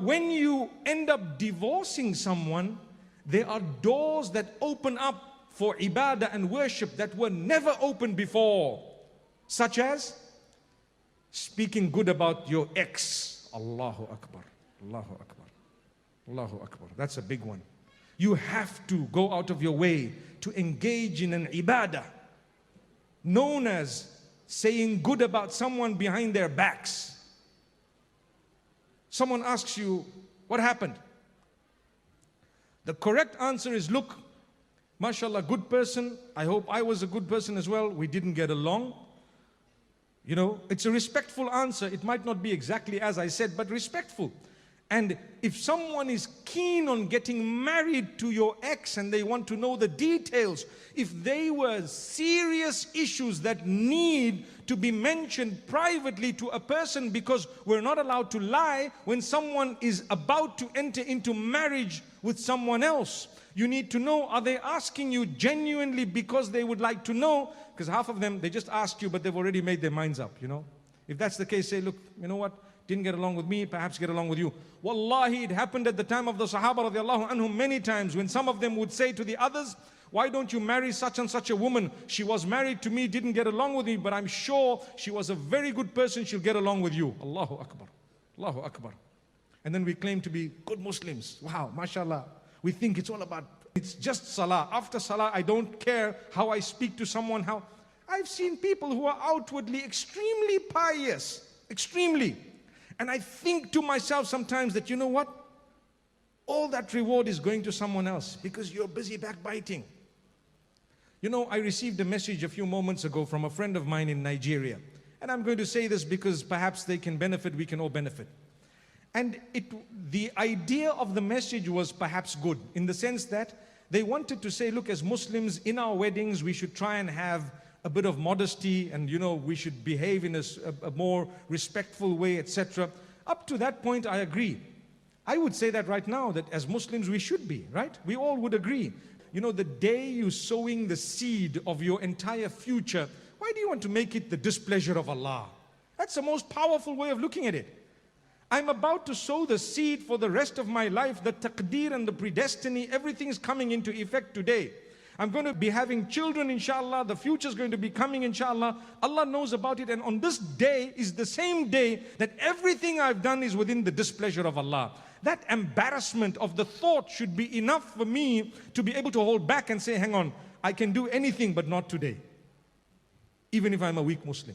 when you end up divorcing someone, there are doors that open up for ibadah and worship that were never open before. Such as speaking good about your ex. Allahu Akbar, Allahu Akbar, Allahu Akbar. That's a big one. You have to go out of your way to engage in an ibadah known as saying good about someone behind their backs. Someone asks you, what happened? The correct answer is, look, mashallah, good person. I hope I was a good person as well. We didn't get along. You know, it's a respectful answer. It might not be exactly as I said, but respectful. And if someone is keen on getting married to your ex and they want to know the details, if they were serious issues that need to be mentioned privately to a person, because we're not allowed to lie when someone is about to enter into marriage with someone else. You need to know, are they asking you genuinely because they would like to know? Because half of them, they just asked you, but they've already made their minds up, you know. If that's the case, say, look, you know what? Didn't get along with me, perhaps get along with you. Wallahi, it happened at the time of the Sahaba radiallahu anhum many times when some of them would say to the others, why don't you marry such and such a woman? She was married to me, didn't get along with me, but I'm sure she was a very good person, she'll get along with you. Allahu Akbar, Allahu Akbar. And then we claim to be good Muslims. Wow, mashallah. We think it's all about, it's just salah. After salah, I don't care how I speak to someone, how. I've seen people who are outwardly extremely pious, extremely. And I think to myself sometimes that, you know what? All that reward is going to someone else because you're busy backbiting. You know, I received a message a few moments ago from a friend of mine in Nigeria. And I'm going to say this because perhaps they can benefit, we can all benefit. And the idea of the message was perhaps good in the sense that they wanted to say, look, as Muslims in our weddings, we should try and have a bit of modesty, and you know, we should behave in a more respectful way, etc. Up to that point, I agree. I would say that right now, that as Muslims we should be, right? We all would agree. You know, the day you're sowing the seed of your entire future, why do you want to make it the displeasure of Allah? That's the most powerful way of looking at it. I'm about to sow the seed for the rest of my life, the taqdeer and the predestiny, everything's coming into effect today. I'm going to be having children, inshallah. The future is going to be coming, inshallah. Allah knows about it. And on this day is the same day that everything I've done is within the displeasure of Allah. That embarrassment of the thought should be enough for me to be able to hold back and say, hang on, I can do anything but not today. Even if I'm a weak Muslim.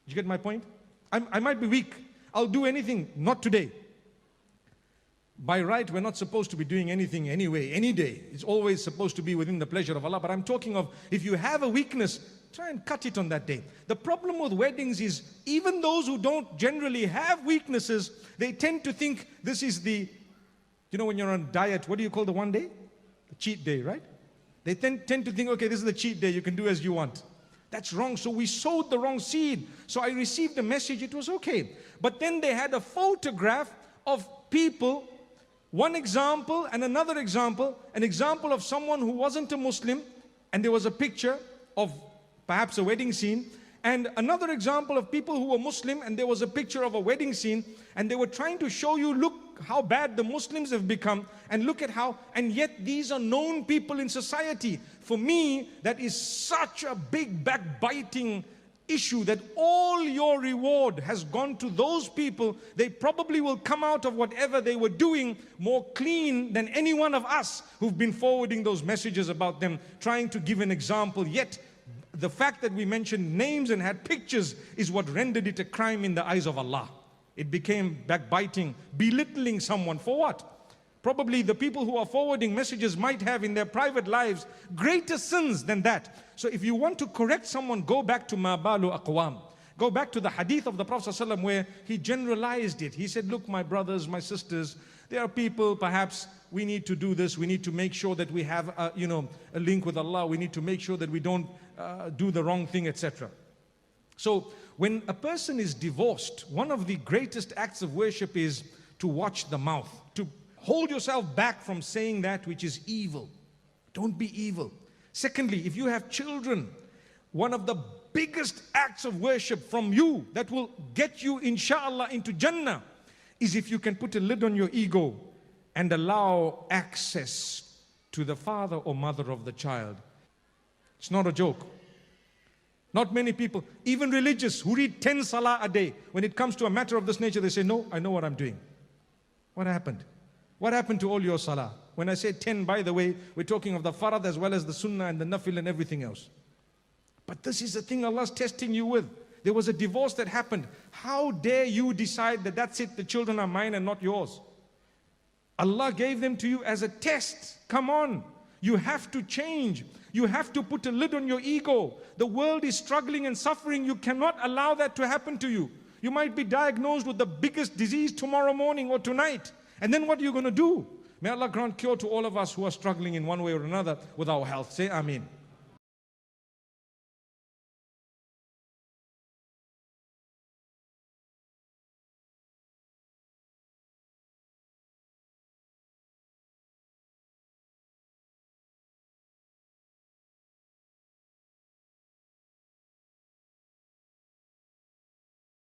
Did you get my point? I might be weak. I'll do anything, not today. By right, we're not supposed to be doing anything anyway, any day. It's always supposed to be within the pleasure of Allah. But I'm talking of, if you have a weakness, try and cut it on that day. The problem with weddings is, even those who don't generally have weaknesses, they tend to think this is the, you know, when you're on diet, what do you call the one day? The cheat day, right? They tend to think, okay, this is the cheat day, you can do as you want. That's wrong. So we sowed the wrong seed. So I received a message, it was okay. But then they had a photograph of people, one example and another example, an example of someone who wasn't a Muslim, and there was a picture of perhaps a wedding scene, and another example of people who were Muslim, and there was a picture of a wedding scene, and they were trying to show you, look how bad the Muslims have become, and look at how, and yet these are known people in society. For me, that is such a big backbiting issue that all your reward has gone to those people. They probably will come out of whatever they were doing more clean than any one of us who've been forwarding those messages about them, trying to give an example. Yet the fact that we mentioned names and had pictures is what rendered it a crime in the eyes of Allah. It became backbiting, belittling someone for what? Probably the people who are forwarding messages might have in their private lives greater sins than that. So if you want to correct someone, go back to Ma Balu Aqwam. Go back to the hadith of the Prophet ﷺ where he generalized it. He said, look, my brothers, my sisters, there are people, perhaps we need to do this. We need to make sure that we have a link with Allah. We need to make sure that we don't do the wrong thing, etc. So when a person is divorced, one of the greatest acts of worship is to watch the mouth, to hold yourself back from saying that which is evil. Don't be evil. Secondly, if you have children, one of the biggest acts of worship from you that will get you, inshallah, into Jannah is if you can put a lid on your ego and allow access to the father or mother of the child. It's not a joke. Not many people, even religious, who read 10 salah a day, when it comes to a matter of this nature, they say, no, I know what I'm doing. What happened? What happened to all your salah? When I say 10, by the way, we're talking of the farad as well as the sunnah and the nafil and everything else. But this is the thing Allah's testing you with. There was a divorce that happened. How dare you decide that that's it, the children are mine and not yours? Allah gave them to you as a test. Come on. You have to change. You have to put a lid on your ego. The world is struggling and suffering. You cannot allow that to happen to you. You might be diagnosed with the biggest disease tomorrow morning or tonight. And then what are you going to do? May Allah grant cure to all of us who are struggling in one way or another with our health. Say Ameen.